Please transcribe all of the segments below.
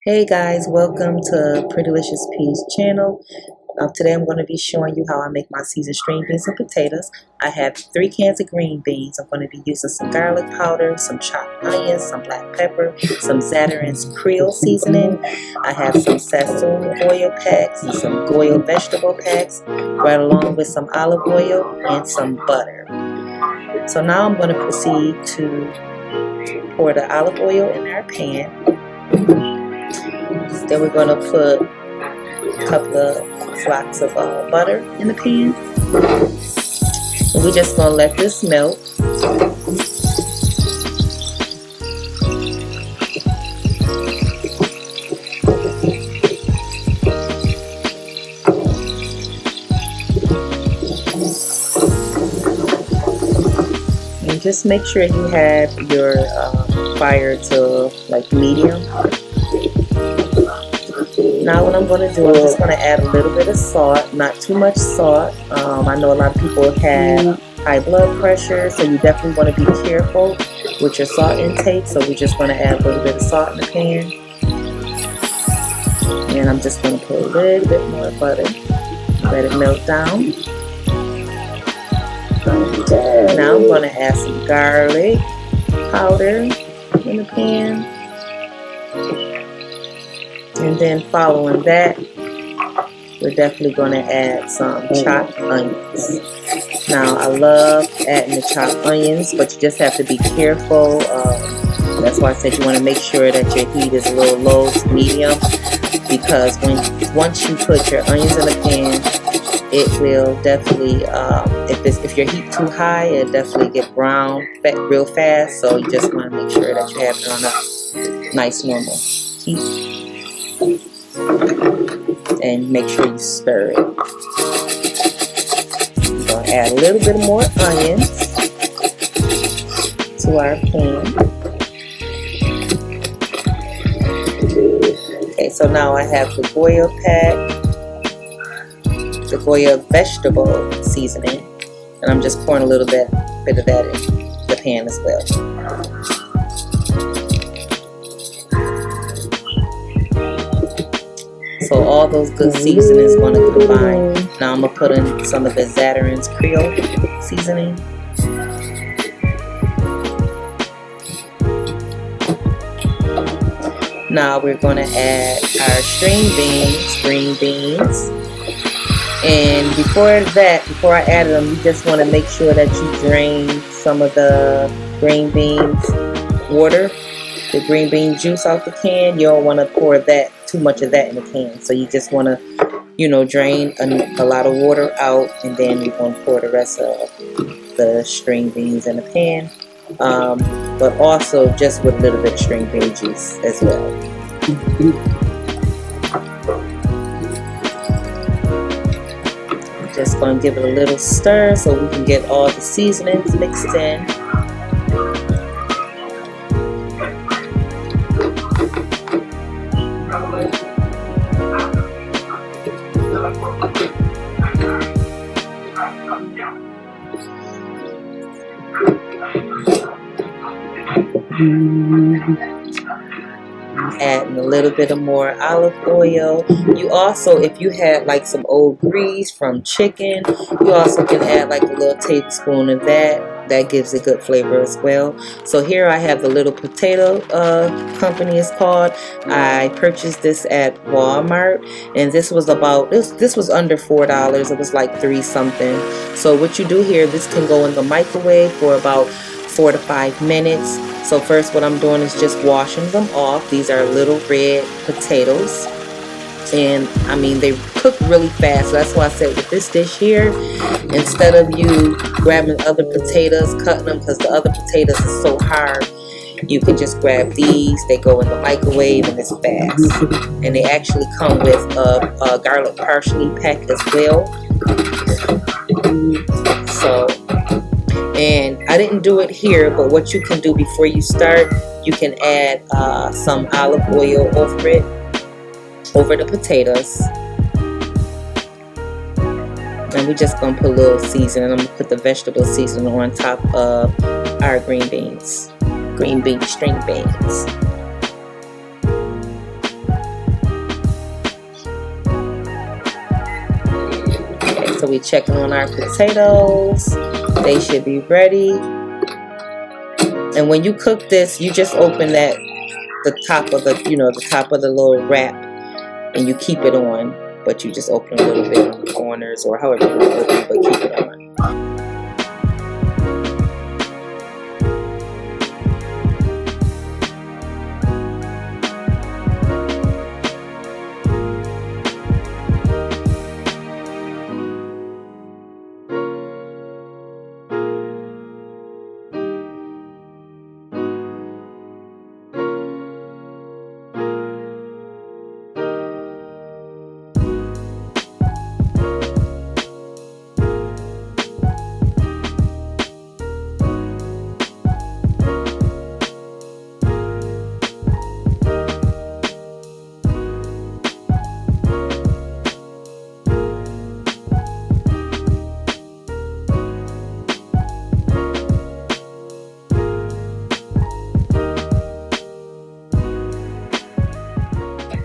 Hey guys, welcome to Prettylicious Peas channel. Today I'm going to be showing you how I make my seasoned string beans and potatoes. I have 3 cans of green beans. I'm going to be using some garlic powder, some chopped onions, some black pepper, some Zatarains Creole seasoning. I have some Sazon Goya packs and some Goya vegetable packs, right along with some olive oil and some butter. So now I'm going to proceed to pour the olive oil in our pan. Then we're going to put a couple of flocks of butter in the pan. And we're just going to let this melt. And just make sure you have your fire to like medium. Now what I'm going to do, I'm just going to add a little bit of salt, not too much salt. I know a lot of people have high blood pressure, so you definitely want to be careful with your salt intake. So we're just going to add a little bit of salt in the pan. And I'm just going to put a little bit more butter, let it melt down. Now I'm going to add some garlic powder in the pan. And then following that, we're definitely going to add some chopped onions. Now, I love adding the chopped onions, but you just have to be careful. That's why I said you want to make sure that your heat is a little low to medium, because once you put your onions in the pan, it will definitely, if your heat too high, it'll definitely get brown real fast. So you just want to make sure that you have it on a nice normal heat. And make sure you stir it. We're going to add a little bit more onions to our pan. Okay, so now I have the Goya pack, the Goya vegetable seasoning, and I'm just pouring a little bit of that in the pan as well. So all those good seasonings want to combine. Now I'm going to put in some of the Zatarains Creole seasoning. Now we're going to add our string beans, green beans. And before I add them, you just want to make sure that you drain some of the green beans water, the green bean juice out the can. You don't want to pour too much of that in the can. So you just want to, drain a lot of water out, and then you're going to pour the rest of the string beans in the pan. But also just with a little bit of string bean juice as well. Just going to give it a little stir so we can get all the seasonings mixed in. Adding a little bit of more olive oil. You also, if you had like some old grease from chicken, you also can add like a little tablespoon of that. That gives a good flavor as well. So here I have the little potato company it's called. I purchased this at Walmart, and this was this was under $4. It was like $3 something. So what you do here, this can go in the microwave for about 4 to 5 minutes. So first what I'm doing is just washing them off. These are little red potatoes, and I mean they cook really fast. So that's why I said with this dish here, instead of you grabbing other potatoes, cutting them, because the other potatoes is so hard, you can just grab these. They go in the microwave and it's fast. And they actually come with a garlic parsley pack as well. So, and I didn't do it here, but what you can do before you start, you can add some olive oil over the potatoes. And we're just going to put a little seasoning. I'm going to put the vegetable seasoning on top of our green beans. String beans. So we're checking on our potatoes. They should be ready. And when you cook this, you just open the top of the, the top of the little wrap, and you keep it on. But you just open a little bit on the corners or however you want to open, but keep it on.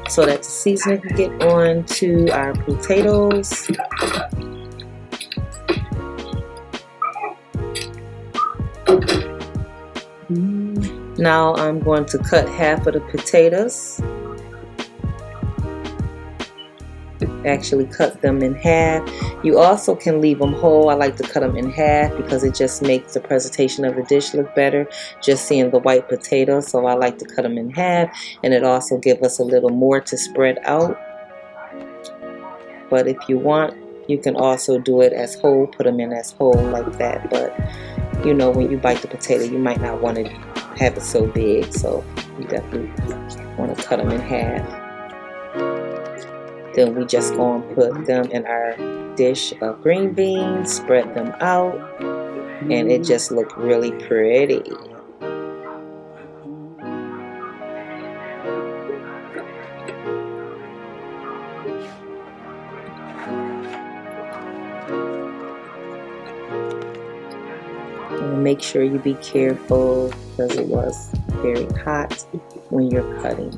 So that the seasoning can get on to our potatoes. Now I'm going to cut half of the potatoes. Actually cut them in half. You also can leave them whole. I like to cut them in half because it just makes the presentation of the dish look better, just seeing the white potatoes. So I like to cut them in half, and it also gives us a little more to spread out. But if you want, you can also do it as whole, put them in as whole like that. But you know, when you bite the potato, you might not want to have it so big, so you definitely want to cut them in half. Then we just going to put them in our dish of green beans, spread them out, and it just looked really pretty. And make sure you be careful because it was very hot when you're cutting.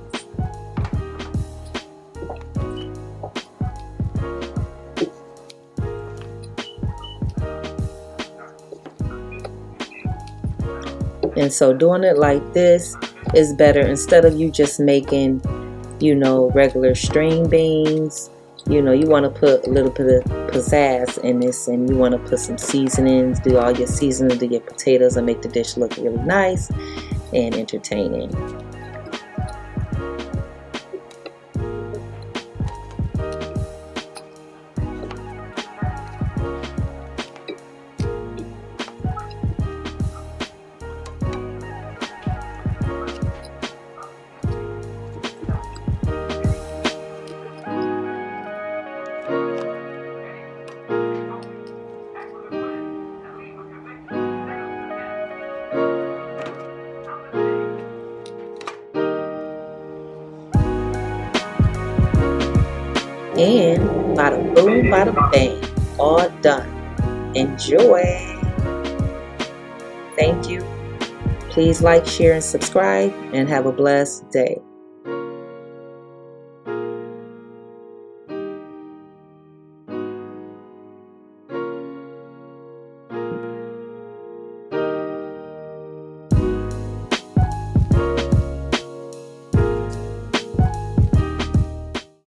And so doing it like this is better instead of you just making, you know, regular string beans. You know, you want to put a little bit of pizzazz in this, and you want to put some seasonings, do all your seasoning to your potatoes and make the dish look really nice and entertaining. And bada boom, bada bang, all done. Enjoy. Thank you. Please like, share, and subscribe, and have a blessed day.